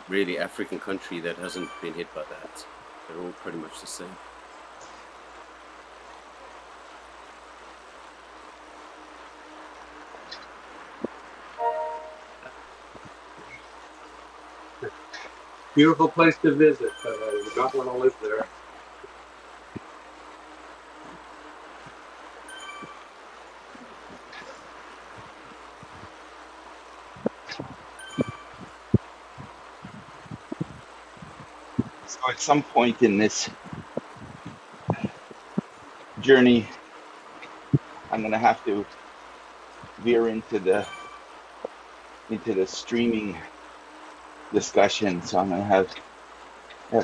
really African country that hasn't been hit by that. They're all pretty much the same. Beautiful place to visit, but I would not want to live there. So at some point in this journey, I'm gonna have to veer into the streaming discussion. So I'm gonna have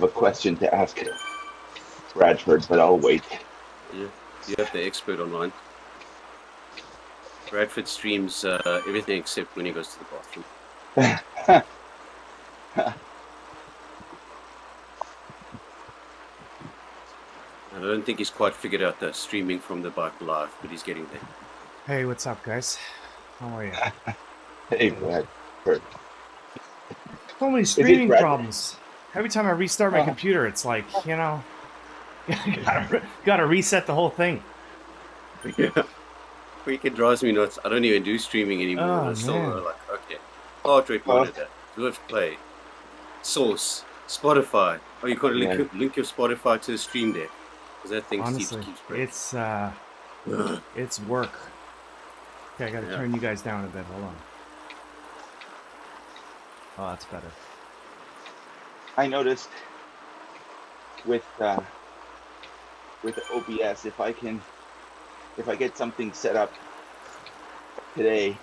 a question to ask Bradford, but I'll wait. Yeah, you have the expert online. Bradford streams everything except when he goes to the bathroom. I don't think he's quite figured out the streaming from the bike live, but he's getting there. Hey, what's up, guys? How are you? Hey, Bradford. So many streaming problems. Every time I restart my computer, it's like, you know, gotta reset the whole thing. Yeah. Freaking drives me nuts. I don't even do streaming anymore. Oh, So man. like, okay, heart rate monitor, Zwift play, source, Spotify. Oh, you can't link your Spotify to the stream deck because that thing Honestly, keeps breaking. it's work. Okay, I gotta turn you guys down a bit. Hold on. Oh, that's better. I noticed with OBS, if I get something set up today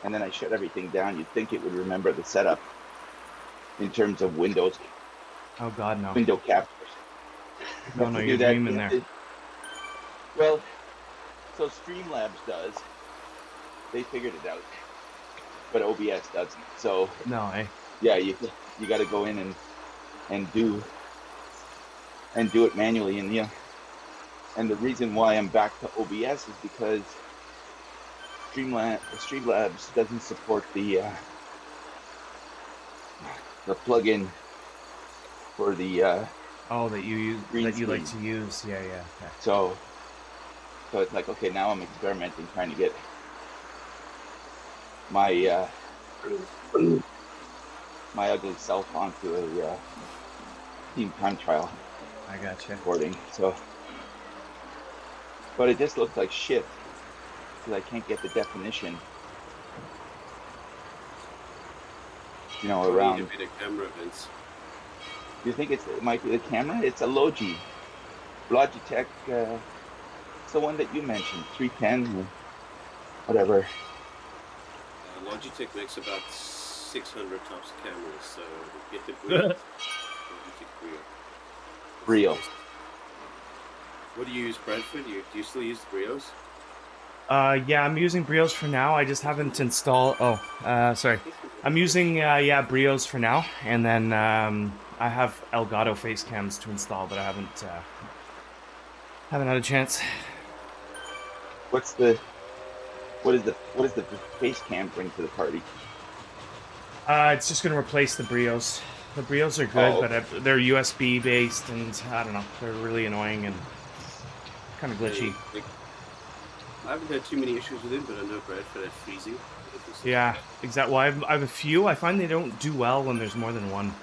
and then I shut everything down, you'd think it would remember the setup in terms of Windows. Oh God, no. Window captures. No, you're dreaming there. Well, so Streamlabs does. They figured it out, but OBS doesn't. So no, yeah, you got to go in and do it manually, and the reason why I'm back to OBS is because Streamlabs doesn't support the plugin for the that you use, that you like to use. Yeah. Okay. So it's like, okay, now I'm experimenting, trying to get my my ugly self onto a team time trial. I gotcha. Recording. So, but it just looks like shit because I can't get the definition. You know, around. Need a bit of camera, Vince. Do you think it might be the camera? It's a Logitech. It's the one that you mentioned, 310 or whatever. Logitech makes about 600 types of cameras, so get the Logitech Brio. What do you use, Bradford? Do you still use the Brios? Yeah, I'm using Brios for now. I just haven't installed. Sorry. I'm using Brios for now, and then I have Elgato face cams to install, but I haven't had a chance. What does the face cam bring to the party? It's just gonna replace the Brios. The Brios are good, but they're USB based, and I don't know, they're really annoying and kind of glitchy. I haven't had too many issues with them, but I know Bradford had freezing. Yeah, exactly. Well, I have a few. I find they don't do well when there's more than one.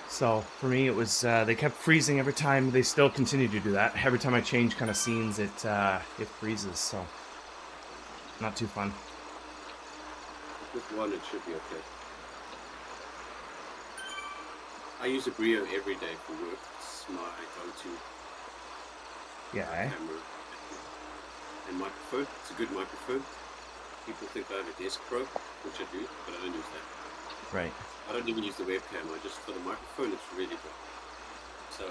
So for me, it was they kept freezing every time. They still continue to do that. Every time I change kind of scenes, it freezes. So not too fun. With one, it should be okay. I use a Brio every day for work. It's my go-to. Camera and microphone. It's a good microphone. People think I have a desk pro, which I do, but I don't use that. Right. I don't even use the webcam. Just for the microphone, it's really good. So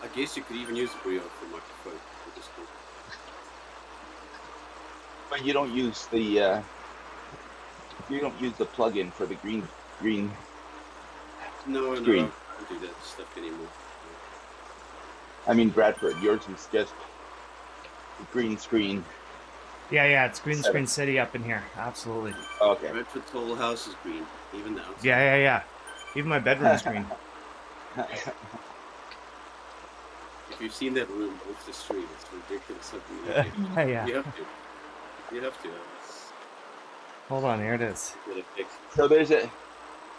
I guess you could even use the Brio for microphone. But you don't use the plug-in for the green. No, I don't do that stuff anymore. I mean, Bradford, yours is just green screen Yeah, it's green Setup. screen city up in here. Absolutely. Okay. Redford's whole house is green, even now. Yeah. Even my bedroom's green. If you've seen that room off the stream, it's ridiculous. Something Yeah. You have to. You have to. Hold on, here it is. Get it fixed. So there's a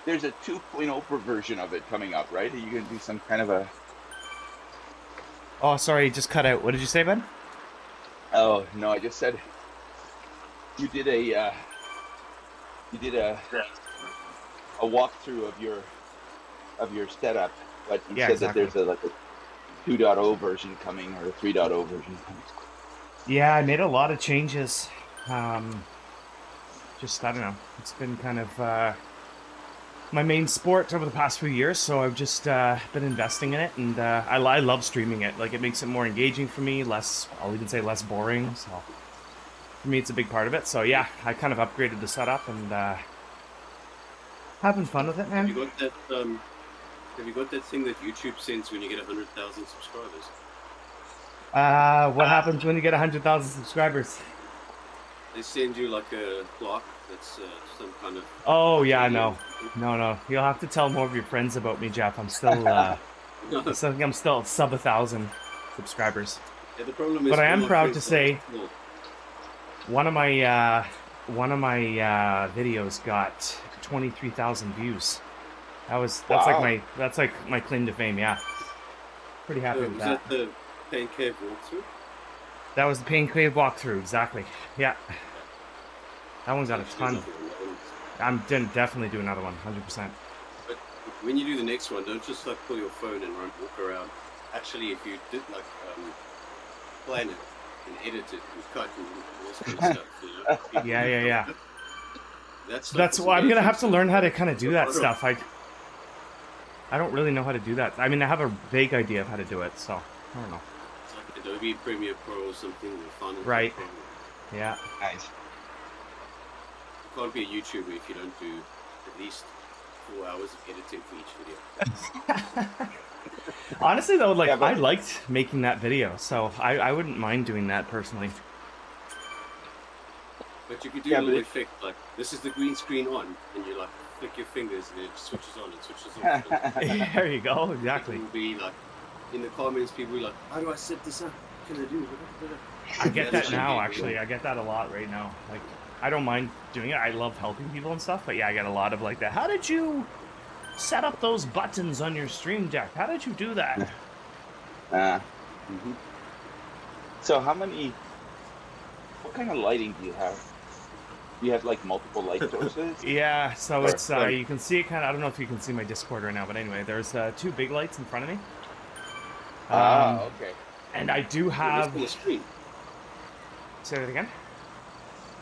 2.0 version of it coming up, right? Are you gonna do some kind of a? Oh, sorry, just cut out. What did you say, bud? Oh no, I just said you did a walkthrough of your setup, but you Yeah, said exactly. that there's a 2.0 version coming or a 3.0 version coming. Yeah, I made a lot of changes. Just, I don't know. It's been kind of my main sport over the past few years, so I've just been investing in it, and I love streaming it. Like, it makes it more engaging for me, I'll even say less boring, so for me it's a big part of it. So yeah, I kind of upgraded the setup and having fun with it, man. Have you got that thing that YouTube sends when you get 100,000 subscribers? What happens when you get 100,000 subscribers? They send you like a clock that's some kind of. Oh yeah, no. You'll have to tell more of your friends about me, Jeff. I'm still I'm still sub 1,000 subscribers. Yeah, the problem is. But I am my proud to friends say are one of my videos got 23,000 views. That's Wow. like my claim to fame. Yeah, pretty happy with was that. that the Pain Cave walkthrough? That was the Pain Cave walkthrough, exactly. Yeah, that one got a There's ton. another one. I'm definitely do another one, 100%. But when you do the next one, don't just like pull your phone and walk around. Actually, if you did like plan it and edit it and cut and all this kind of stuff, you know? Yeah. That's why I'm gonna have to learn how to kind of do that stuff. I don't really know how to do that. I mean, I have a vague idea of how to do it, so I don't know. It's like Adobe Premiere Pro or something. Right. Yeah. Nice. You can't be a YouTuber if you don't do at least 4 hours of editing for each video. Honestly, though, like, Yeah, but- I liked making that video, so I wouldn't mind doing that personally. But you could do Yeah, a little but effect like this is the green screen on, and you like flick your fingers and it switches on and switches off. There you go. Exactly. People will be like in the comments. People will be like, "How do I set this up? What can I do?" I get that now, actually. I get that a lot right now. Like, I don't mind doing it. I love helping people and stuff, but yeah, I get a lot of like that. How did you set up those buttons on your stream deck? How did you do that? So what kind of lighting do you have? Do you have like multiple light sources? Yeah, so Or- it's you can see it kind of. I don't know if you can see my Discord right now, but anyway, there's two big lights in front of me. Okay. And I do You're have. missing a screen. Say that again.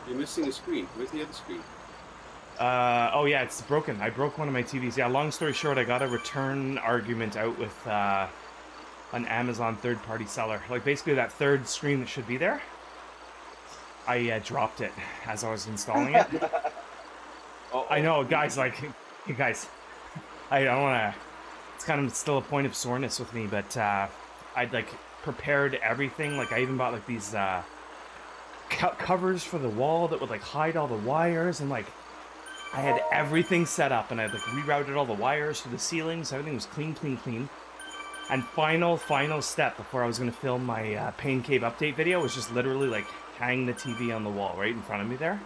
You're missing a screen. Where's the other screen? Oh yeah, it's broken. I broke one of my TVs. Yeah, long story short, I got a return argument out with an Amazon third-party seller. Like, basically that third screen that should be there, I dropped it as I was installing it. I know, guys, like, you guys, I don't want to, it's kind of still a point of soreness with me, but I'd, like, prepared everything. Like, I even bought, like, these covers for the wall that would, like, hide all the wires, and, like, I had everything set up, and I'd, like, rerouted all the wires to the ceiling, so everything was clean. And final step before I was going to film my Pain Cave update video was just literally, like, hang the TV on the wall right in front of me there.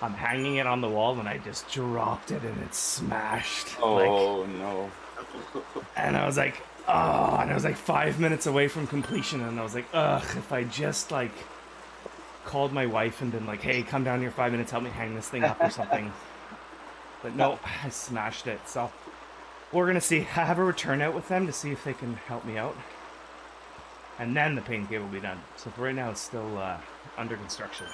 I'm hanging it on the wall, and I just dropped it, and it smashed. Oh, no. And I was like, oh, and I was like 5 minutes away from completion, and I was like, ugh, if I just, like, called my wife and been like, hey, come down here 5 minutes, help me hang this thing up or something. But no, I smashed it, so we're going to see. I have a return out with them to see if they can help me out. And then the Pain Cave will be done. So for right now, it's still under construction.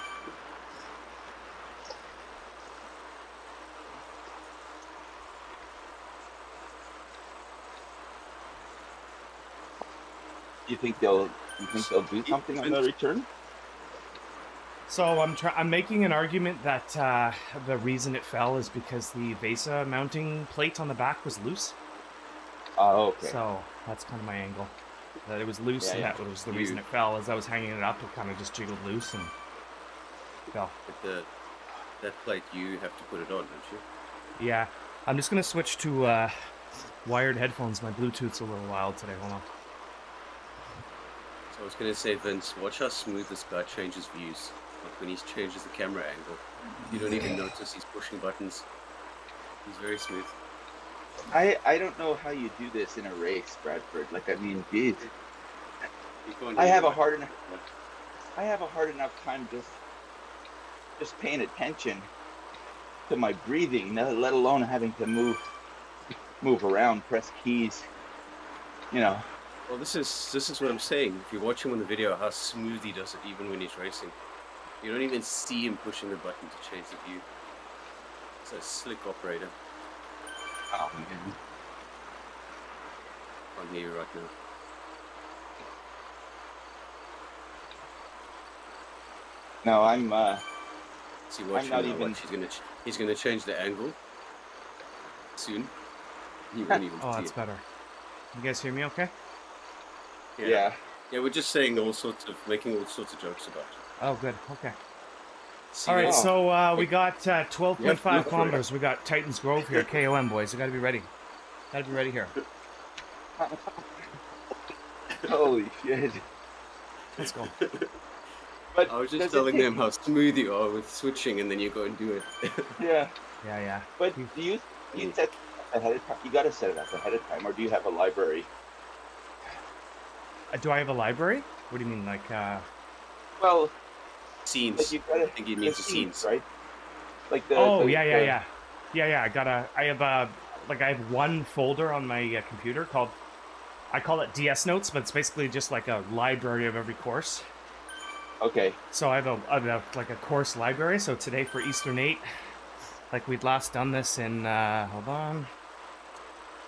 You think they'll do something on the return? So I'm making an argument that the reason it fell is because the VESA mounting plate on the back was loose. Oh, okay. So that's kind of my angle. That it was loose, Yeah, and yeah. that was the reason it fell. As I was hanging it up, it kind of just jiggled loose, and Go. But that plate, you have to put it on, don't you? Yeah. I'm just gonna switch to wired headphones. My Bluetooth's a little wild today. Hold on. So I was going to say, Vince, watch how smooth this guy changes views. Like when he changes the camera angle, you don't even notice he's pushing buttons. He's very smooth. I don't know how you do this in a race, Bradford. Like, I mean, geez. You can't I do have it a like- hard enough time just paying attention to my breathing, let alone having to move around, press keys. You know. Well, this is what I'm saying. If you watch him on the video, how smooth he does it, even when he's racing. You don't even see him pushing the button to change the view. It's a slick operator. Oh man. Can't hear you right now. No, I'm. See, watch I'm him not now. even- Watch. He's gonna change the angle soon. You won't even Oh, see that's it. better. You guys hear me okay? Yeah. Yeah, we're just saying making all sorts of jokes about it. Oh, good. Okay. See, All right, guys, so we got 12.5 look for it. kilometers. We got Titans Grove here, KOM boys. We got to be ready. Got to be ready here. Holy shit. Let's go. But I was just does it telling take- them how smooth you are with switching, and then you go and do it. Yeah. Yeah, yeah. But do you set ahead of time? You got to set it up ahead of time, or do you have a library? Do I have a library? What do you mean, like? Well, Scenes. like you got I think he means the scenes, scenes. right? Like the. Oh, the- yeah. the- I have one folder on my computer called. I call it DS Notes, but it's basically just like a library of every course. Okay. So I have a course library. So today for Eastern 8, like we'd last done this in. Hold on.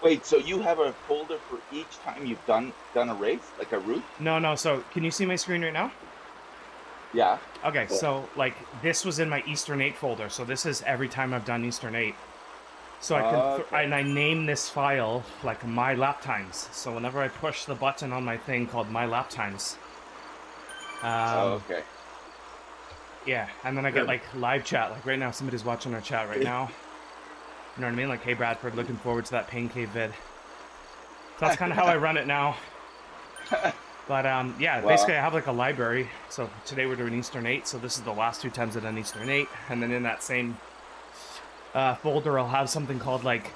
Wait. So you have a folder for each time you've done a race, like a route? No. So can you see my screen right now? Yeah. Okay, so like this was in my Eastern 8 folder, so this is every time I've done Eastern 8. So I can Okay. and I name this file like my lap times. So whenever I push the button on my thing called my lap times, Okay. yeah, and then I get Good. like live chat. Like right now, somebody's watching our chat right now. You know what I mean? Like, hey Bradford, looking forward to that Pain Cave vid. So that's kind of how I run it now. But yeah, Wow. basically I have like a library. So today we're doing Eastern 8, so this is the last 2 times I've done Eastern 8. And then in that same folder I'll have something called like,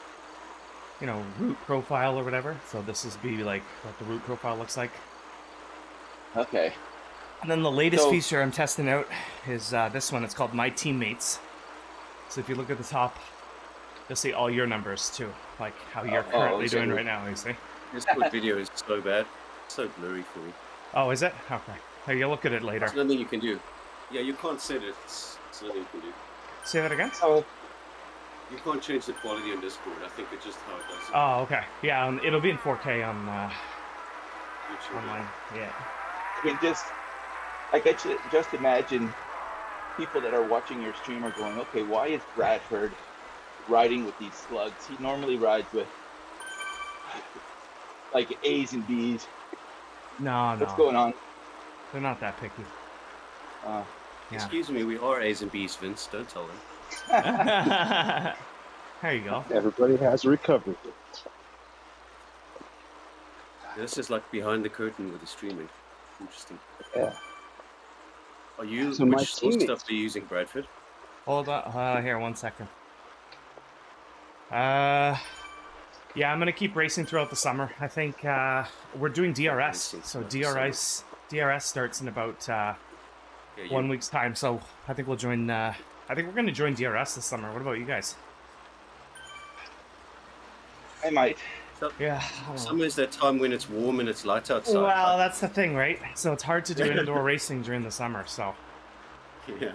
you know, route profile or whatever. So this is be like what the route profile looks like. Okay. And then the latest So- feature I'm testing out is this one. It's called My Teammates. So if you look at the top, you'll see all your numbers too, like how you're currently so- doing right now, you see. This video is so bad. It's so blurry for me. Oh, is it? Okay. Hey, you'll look at it later. There's nothing you can do. Yeah, you can't set it. It's nothing you can do. Say that again? So You can't change the quality on Discord. I think it's just how it does it. Oh, okay. Yeah, it'll be in 4K on YouTube. online. Yeah. I mean, I get you. Just imagine people that are watching your stream are going, okay, why is Bradford riding with these slugs? He normally rides with like A's and B's. No, What's going on? They're not that picky. Uh, Yeah. Excuse me, we are A's and B's, Vince. Don't tell them. There you go. Everybody has recovered. This is like behind the curtain with the streaming. Interesting. Yeah. Are you? So my which source teammates- stuff are you using, Bradford? Hold on. Here, 1 second. Yeah, I'm gonna keep racing throughout the summer. I think we're doing DRS. Racing So throughout the DRS starts in about Yeah, 1 week's time. So I think we'll join. I think we're gonna join DRS this summer. What about you guys? I might. Yeah. I don't know. Summer is that time when it's warm and it's light outside. Well, that's the thing, right? So it's hard to do indoor racing during the summer. So Yeah.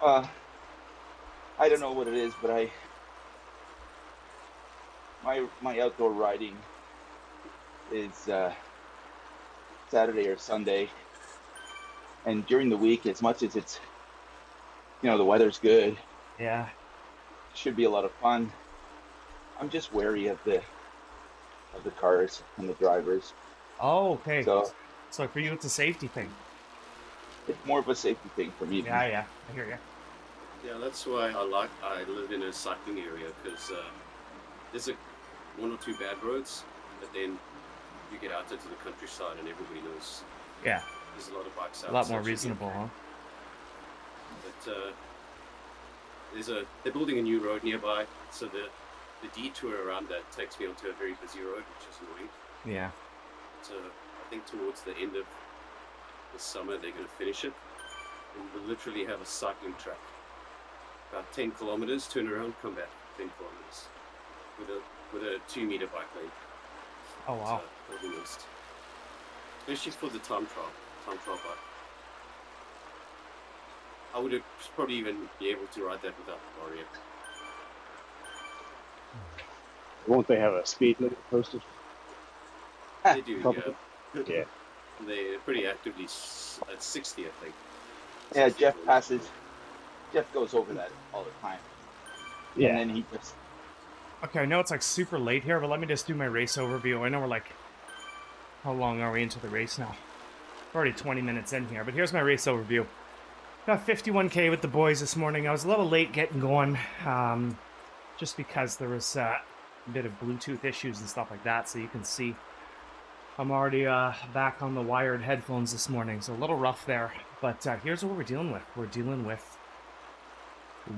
I don't know what it is, but my outdoor riding is Saturday or Sunday, and during the week, as much as it's, the weather's good, yeah. should be a lot of fun. I'm just wary of the cars and the drivers. Oh, okay. So So for you, it's a safety thing. it's more of a safety thing for me. Yeah, I hear you. Yeah, that's why I live in a cycling area, because there's one or two bad roads, but then you get out into the countryside and everybody knows Yeah, there's a lot of bikes out. a lot so more it should be reasonable, okay. huh? But they're building a new road nearby, so the detour around that takes me onto a very busy road, which is annoying. Yeah. So I think towards the end of the summer they're going to finish it, and we'll literally have a cycling track, about 10 kilometers, turn around, come back, 10 kilometers, with a 2-meter bike lane. Oh wow. So that'll be nice, especially for the time trial bike. I would probably even be able to ride that without the barrier. Won't they have a speed limit posted? They do, Probably. yeah. Yeah. They're pretty actively at 60, I think. Yeah, 60 Jeff kilometers. Jeff goes over that all the time. Yeah. And then he just, Okay, I know it's like super late here, but let me just do my race overview. I know we're like, how long are we into the race now? We're already 20 minutes in here, but here's my race overview. Got 51K with the boys this morning. I was a little late getting going, just because there was a bit of Bluetooth issues and stuff like that, so you can see I'm already back on the wired headphones this morning, so a little rough there. But here's what we're dealing with. We're dealing with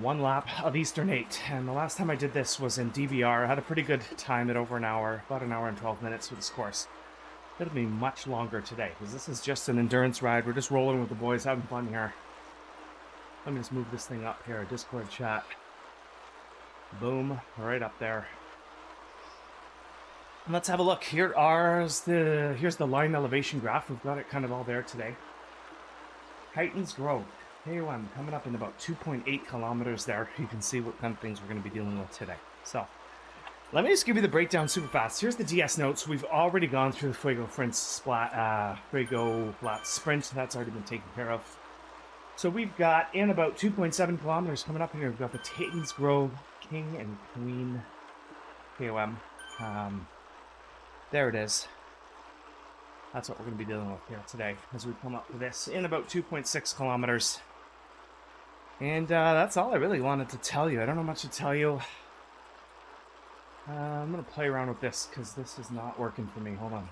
one lap of Eastern 8, and the last time I did this was in DVR. I had a pretty good time at over an hour, about an hour and 12 minutes for this course. It'll be much longer today, because this is just an endurance ride. We're just rolling with the boys, having fun here. Let me just move this thing up here, Discord chat. Boom, right up there. And let's have a look. Here's the line elevation graph. We've got it kind of all there today. Heightens Grove, K1, coming up in about 2.8 kilometers there. You can see what kind of things we're going to be dealing with today. So, let me just give you the breakdown super fast. Here's the DS notes. We've already gone through the Fuego Flat Sprint. That's already been taken care of. So we've got in about 2.7 kilometers coming up here. We've got the Titans Grove King and Queen KOM. There it is. That's what we're going to be dealing with here today as we come up to this in about 2.6 kilometers. And that's all I really wanted to tell you. I don't know much to tell you. I'm going to play around with this because this is not working for me. Hold on.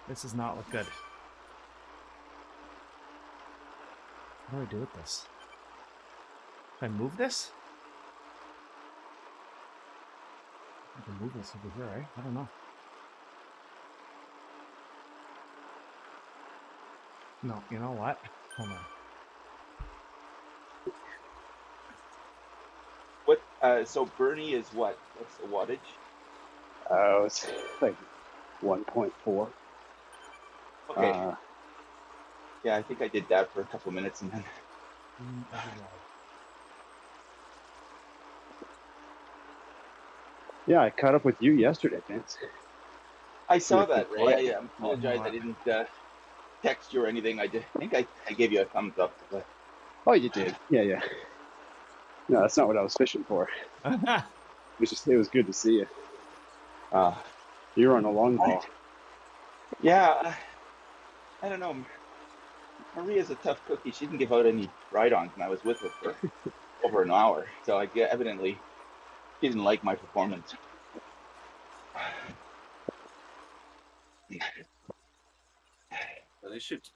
This does not look good. What do I do with this? Can I move this? I can move this over here, right? I don't know. No, you know what? Hold on. what, so Bernie is what? What's the wattage? It's like 1.4. Okay. Yeah, I think I did that for a couple minutes and then. Yeah, I caught up with you yesterday, Vince. I saw Yeah, that, good Ray. I apologize. I didn't text you or anything. I think I gave you a thumbs up. But... Oh, you did? Yeah. No, that's not what I was fishing for. It was good to see you. You were on a long haul. Yeah, I don't know. Maria's a tough cookie. She didn't give out any ride-ons, and I was with her for over an hour. So evidently, she didn't like my performance. Well,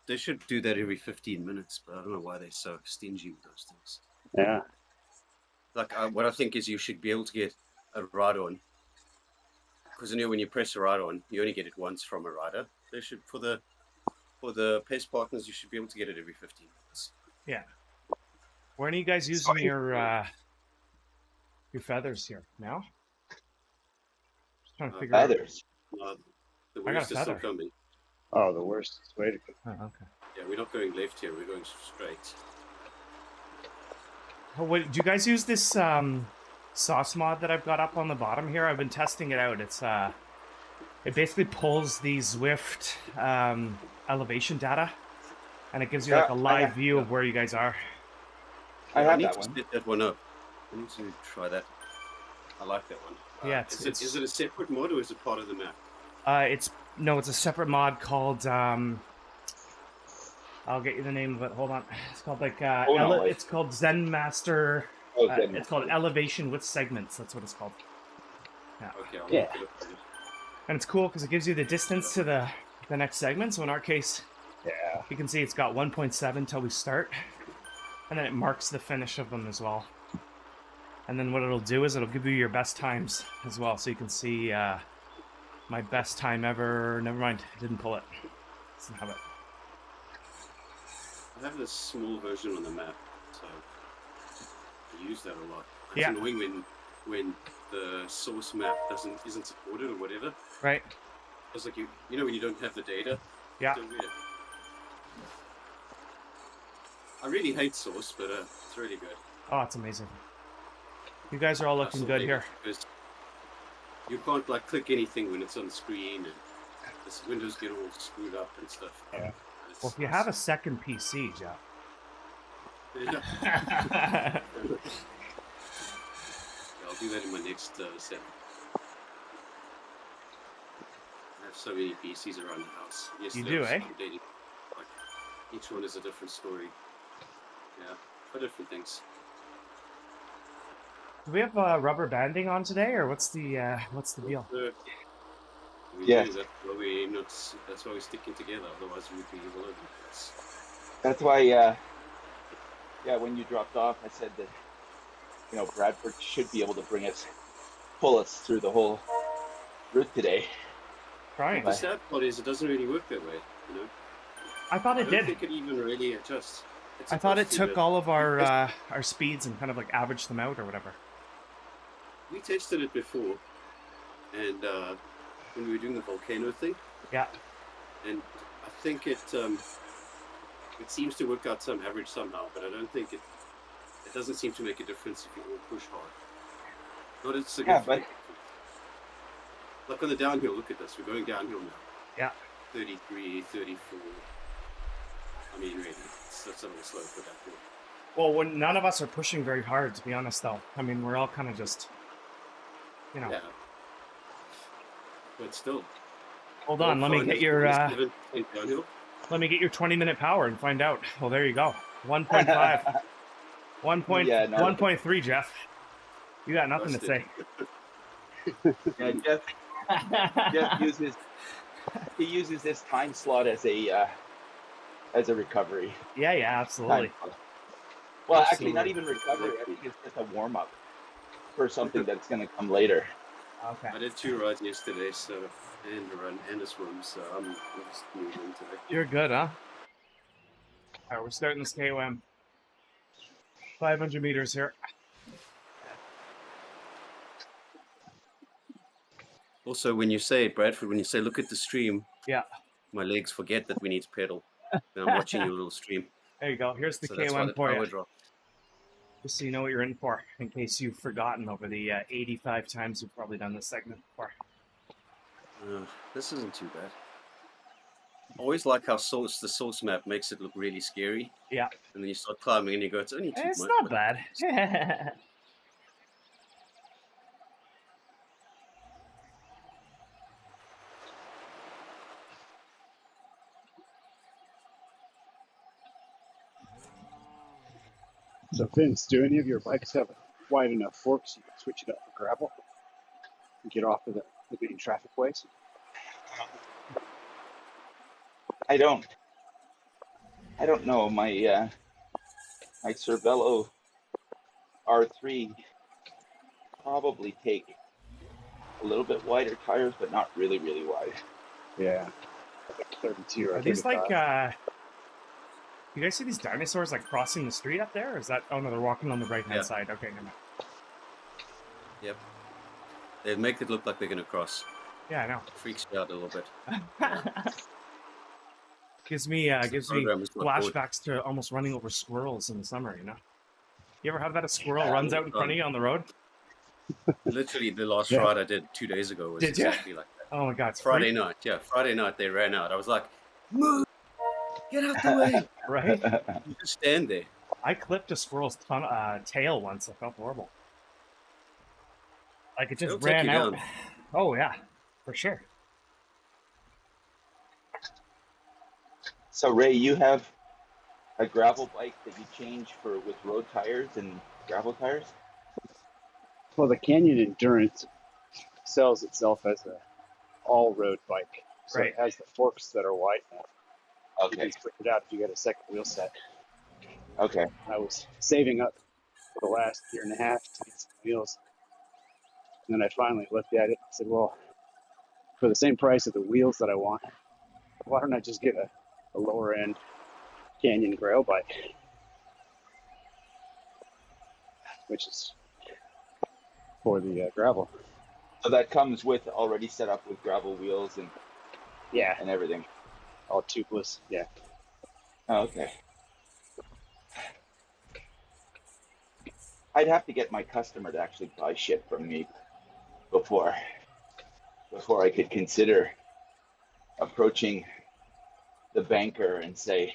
they should do that every 15 minutes, but I don't know why they're so stingy with those things. Yeah. Like what I think is you should be able to get a ride-on, because when you press a ride-on, you only get it once from a rider. They should for the pace partners, you should be able to get it every 15 minutes. Yeah. When are you guys using your feathers here now? Just trying to figure Feathers. The I got a worst is still feather. coming. Oh, the worst way to go. out. Oh, okay. Yeah, we're not going left here. We're going straight. Oh, wait, do you guys use this sauce mod that I've got up on the bottom here? I've been testing it out. It's it basically pulls the Zwift elevation data, and it gives you like a live view of where you guys are. I I have need that to one. set that one up. I need to try that. I like that one. Yeah, is it a separate mod or is it part of the map? It's a separate mod called I'll get you the name of it. Hold on. It's called like Oh, no, it's called Zen Master. Oh, It's called Elevation with Segments. That's what it's called. Yeah. Okay, I'll Yeah. look it up later. And it's cool because it gives you the distance to the next segment. So in our case, Yeah. you can see it's got 1.7 till we start, and then it marks the finish of them as well. And then what it'll do is it'll give you your best times as well, so you can see my best time ever. Never mind, I didn't pull it. Doesn't have it. I have this small version on the map, so I use that a lot. It's Yeah. annoying when the source map isn't supported or whatever. Right? It's like you know when you don't have the data. Yeah. It's so weird. I really hate source, but it's really good. Oh, it's amazing. You guys are all looking good here. Because you can't like click anything when it's on the screen, and the windows get all screwed up and stuff. Yeah. Well, if you have a second PC, Jeff. Yeah. I'll do that in my next set. I have so many PCs around the house. Yesterday do, I was eh? updating, like, each one is a different story. Yeah, for different things. Do we have rubber banding on today, or what's the deal? We Yes. do, that's why we're sticking together, otherwise we'd be all over the place. That's why, when you dropped off, I said that, Bradford should be able to pull us through the whole route today. Trying. The sad part is it doesn't really work that way, you know? I thought I it don't did. think it even really adjusts. It's I thought it supposed to, took but all of our speeds and kind of like averaged them out or whatever. we tested it before, and when we were doing the volcano thing, Yeah. and I think it seems to work out some average somehow, but I don't think it doesn't seem to make a difference if you all push hard. Not as significant. Like on the downhill, look at this. We're going downhill now. Yeah. 33, 34. I mean, really, that's a little slow for that hill. Well, when none of us are pushing very hard, to be honest, though. I mean, we're all kind of just, Yeah. But still. Hold on, let me get your 20-minute power and find out. Well, there you go. 1.5. 1.3, Jeff. You got nothing to say. Yeah, Jeff uses this time slot as a recovery. Yeah, absolutely. Well, Absolutely. actually, not even recovery. I think it's just a warm up for something that's going to come later. Okay. I did 2 rides yesterday, and a run and a swim, so I'm just moving today. You're good, huh? All right, we're starting this KOM. 500 meters here. Also, Bradford, when you say look at the stream, Yeah. my legs forget that we need to pedal. And I'm watching your little stream. There you go. Here's the So that's why KOM the for power you. dropped. Just so you know what you're in for, in case you've forgotten over the 85 times you've probably done this segment before. This isn't too bad. I always like how the source map makes it look really scary. Yeah. And then you start climbing and you go, it's only too much. It's not but bad. So, Vince, do any of your bikes have wide enough forks you can switch it up for gravel and get off of the main traffic ways? I don't know. My Cervelo R3 probably take a little bit wider tires, but not really, really wide. Yeah. Like 32 or Are these 35. like, you guys see these dinosaurs like crossing the street up there? Or is that, oh no, they're walking on the right-hand Yeah. side. Okay, never mind. Yep. They make it look like they're going to cross. Yeah, I know. Freaks me out a little bit. gives me program is not good. flashbacks to almost running over squirrels in the summer, you know? You ever have that a squirrel Yeah, runs all out in the front of time. you on the road? Literally, the last Yeah. ride I did 2 days ago was Did ya? exactly like that. Oh my god, it's Friday night, Friday night they ran out. I was like, move! Get out the way! right? You just stand there. I clipped a squirrel's tail once. I felt horrible. Like it just It'll take ran you out. down. Oh yeah, for sure. So Ray, you have a gravel bike that you change for with road tires and gravel tires? Well, the Canyon Endurance sells itself as a all-road bike, so Right. it has the forks that are wide enough. You Okay. can switch it out if you get a second wheel set. Okay. I was saving up for the last year and a half to get some wheels, and then I finally looked at it and said, well, for the same price of the wheels that I want, why don't I just get a lower-end Canyon grail bike, which is for the gravel. So that comes with already set up with gravel wheels Yeah, and everything. all tubeless. Yeah. Oh, okay. I'd have to get my customer to actually buy shit from me before I could consider approaching the banker and say,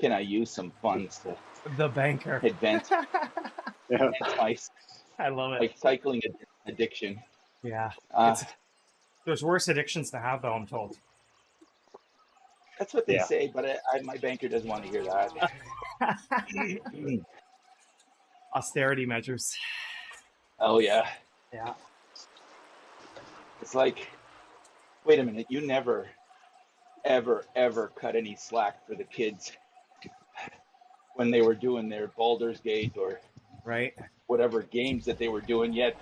can I use some funds to The banker. advance Yeah. my I love my it. cycling addiction? Yeah. Uh, There's worse addictions to have, though, I'm told. that's what they Yeah. say, but my banker doesn't want to hear that. Austerity measures. Oh yeah, Yeah. it's like, wait a minute, you never, ever cut any slack for the kids when they were doing their Baldur's Gate or Right. whatever games that they were doing, yet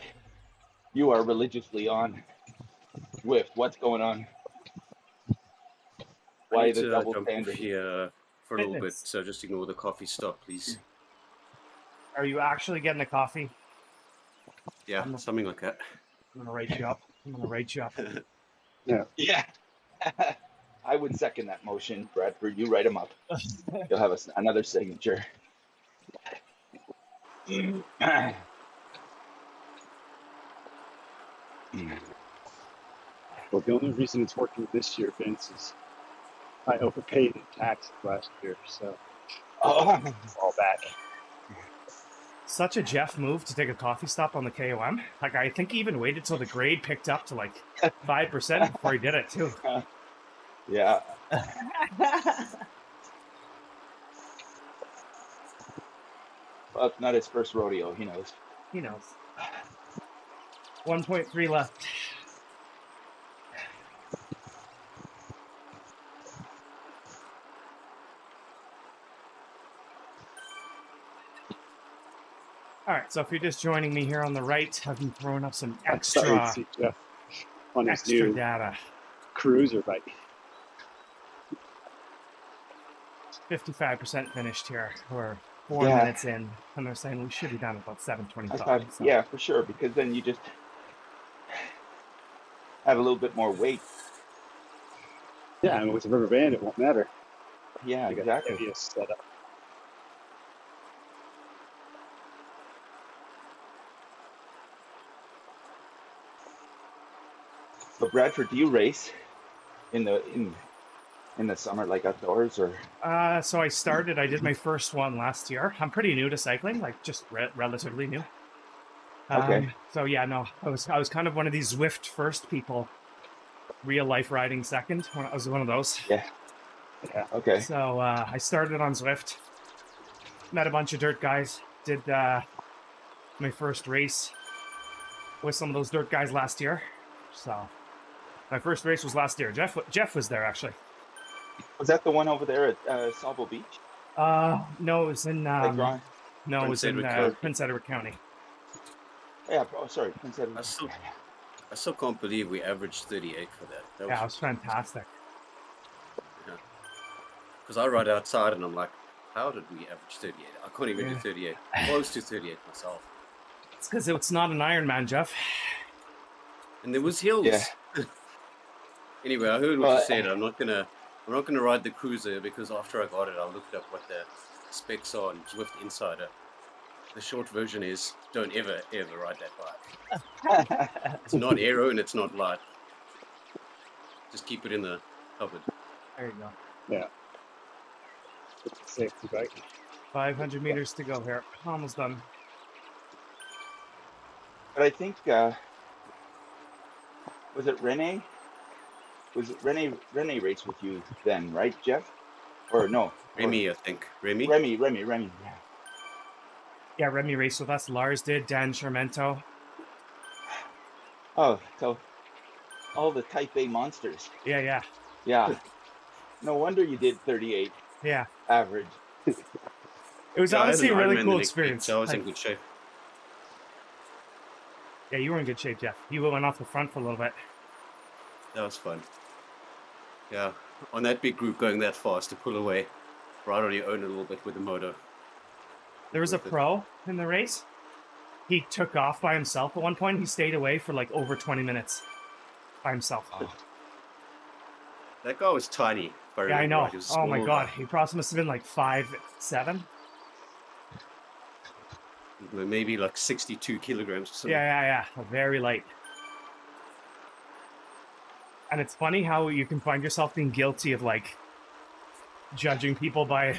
you are religiously on Zwift. What's going on? I Why need the to double jump off standard? here for a little bit, Fitness. so just ignore the coffee stop, please. Are you actually getting a coffee? Yeah, something like that. I'm gonna write you up. Yeah. I would second that motion, Bradford. You write them up. You'll have another signature. Well, the only reason it's working this year, Vince, is I overpaid in taxes last year, so Oh, it's all back. Such a Jeff move to take a coffee stop on the KOM. Like, I think he even waited till the grade picked up to like 5% before he did it too. yeah. Well, it's not his first rodeo. He knows. He knows. 1.3 left. All right, so if you're just joining me here on the right, I've been throwing up some I thought you'd extra see Jeff on his new data. cruiser bike. 55% finished here. We're 4 Yeah. minutes in, and they're saying we should be done at about I 7:25. thought, so. yeah, for sure, because then you just have a little bit more weight. Yeah, and with the rubber band, it won't matter. Yeah, You got exactly. the heaviest setup. So Bradford, do you race in the summer, like outdoors, or? So I did my first one last year. I'm pretty new to cycling, like just relatively new. Okay. So yeah, no, I was kind of one of these Zwift first people. Real life riding second. I was one of those. Yeah. Yeah. Okay. So I started on Zwift. Met a bunch of dirt guys. Did my first race with some of those dirt guys last year. So my first race was last year. Jeff was there actually. Was that the one over there at Sable Beach? No, it was in Like Ron? no, it was Prince in Edward County. Prince Edward County. Yeah. Oh, sorry, Prince Edward. I still can't believe we averaged 38 for that. Yeah, it was fantastic. Because I ride outside and I'm like, how did we average 38? I can't even do Yeah. 38. Close to 38 myself. It's because it's not an Ironman, Jeff. And there was hills. Yeah. Anyway, I heard what Well, you said. I'm not gonna ride the cruiser because after I got it, I looked up what the specs are on Zwift Insider. The short version is don't ever ride that bike. It's not aero and it's not light. Just keep it in the cupboard. There you go. Yeah. It's a safety bike. 500 meters to go here. Almost done. But I think was it Renee? Was it Renee raced with you then, right, Jeff? Or no? Remy, I think. Remy? Remy. Yeah. Yeah, Remy raced with us. Lars did. Dan Shermento. Oh, so all the Type A monsters. Yeah. Yeah. No wonder you did 38 average. It was Yeah, I had honestly an a really Ironman cool the next week, experience. so I was Like, in good shape. yeah, you were in good shape, Jeff. You went off the front for a little bit. That was fun. Yeah, on that big group going that fast to pull away, right on your own a little bit with the motor. There was a Worth it. pro in the race. He took off by himself at one point. He stayed away for like over 20 minutes by himself. Oh, That guy was tiny. If I Yeah, I remember know. right. He was a Oh my small god, guy. he probably must have been like 5'7". Maybe like 62 kilograms or something. Yeah. Very light. And it's funny how you can find yourself being guilty of like judging people by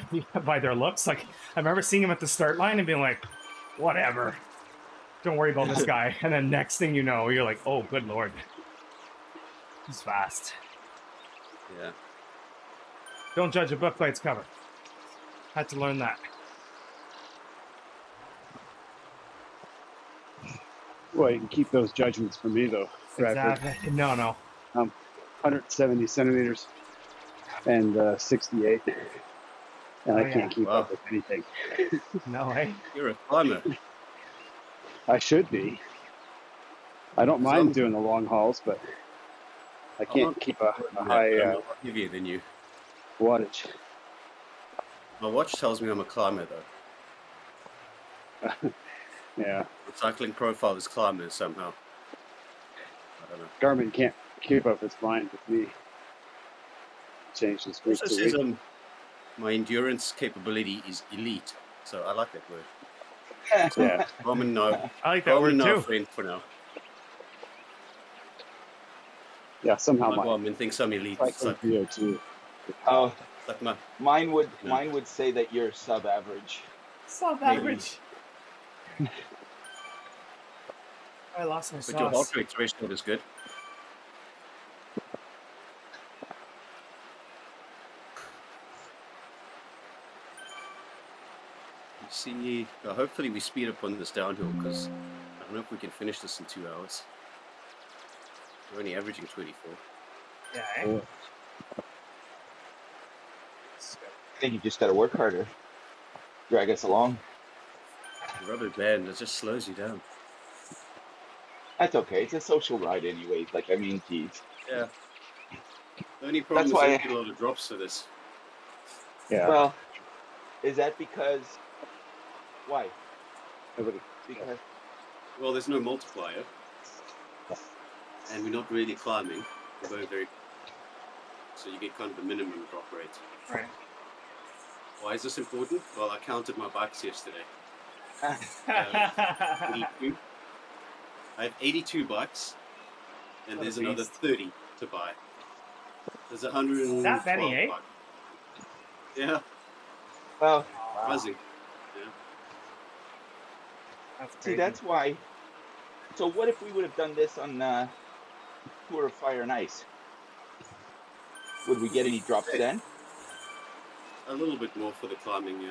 their looks. Like I remember seeing him at the start line and being like, whatever. Don't worry about this guy. And then next thing you know, you're like, oh good lord. He's fast. Yeah. Don't judge a book by its cover. Had to learn that. Well, you can keep those judgments for me, though, Bradford. Exactly. No. 170 centimeters and 68. And I can't keep up with anything. No way. You're a climber. I should be. I don't mind doing the long hauls, but I can't keep a high I'm not heavier than you. wattage. My watch tells me I'm a climber, though. Yeah. The cycling profile is climbers somehow. I don't know. Garmin can't keep up its mind with me. Change this week Also to says week. my endurance capability is elite, so I like that word. Yeah. Garmin, no. I like that word Garmin, no too. friend for now. Yeah, somehow My my Garmin thinks I'm elite. It's cycling like, VO2. oh, like my mine would say that you're sub-average. Sub-average. I lost my but your sauce. heart rate threshold is good. You see, hopefully we speed up on this downhill because I don't know if we can finish this in 2 hours. We're only averaging 24. Yeah. Oh. I think you just got to work harder. Drag us along. The rubber band, it just slows you down. That's okay. It's a social ride anyways. Like, I mean, geez. Yeah. The only problem is why I don't get a lot of drops for this. Yeah. Well, is that because... Why? Nobody. Because... Well, there's no multiplier. And we're not really climbing. We're going very... So you get kind of a minimum drop rate. Right. Why is this important? Well, I counted my bikes yesterday. 82. I have 82 bikes, and What a there's another beast. 30 to buy. There's 112 That many, eh? bikes. Yeah, well, buzzing. That's see, crazy. that's why... So what if we would have done this on Tour of Fire and Ice? Would we get any drops then? A little bit more for the climbing, yeah.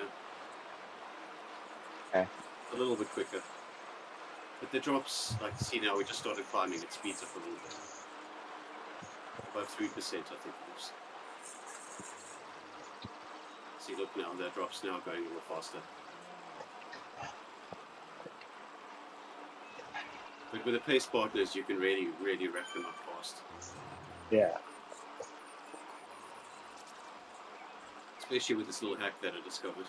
Okay. A little bit quicker. But the drops, like, see now we just started climbing, it speeds up a little bit. About 3%, I think it is. See, look now, the drops now going a little faster. But with the pace partners, you can really, really rack them up fast. Yeah. Especially with this little hack that I discovered.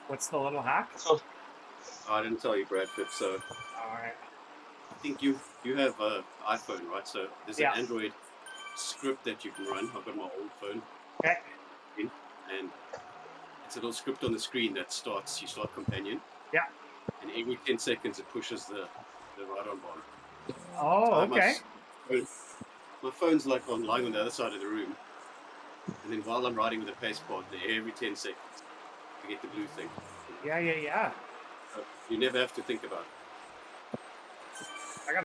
What's the little hack? So, Oh, I didn't tell you, Bradford, so Alright. I think you have an iPhone, right? So there's Yeah. an Android script that you can run. I've got my old phone. Okay. And it's a little script on the screen that starts, you start Companion. Yeah. And every 10 seconds it pushes the ride-on bar. Oh, So I have okay. my phone's like lying on the other side of the room. And then while I'm riding with a pace partner, every 10 seconds, you get the blue thing. Yeah. So you never have to think about it.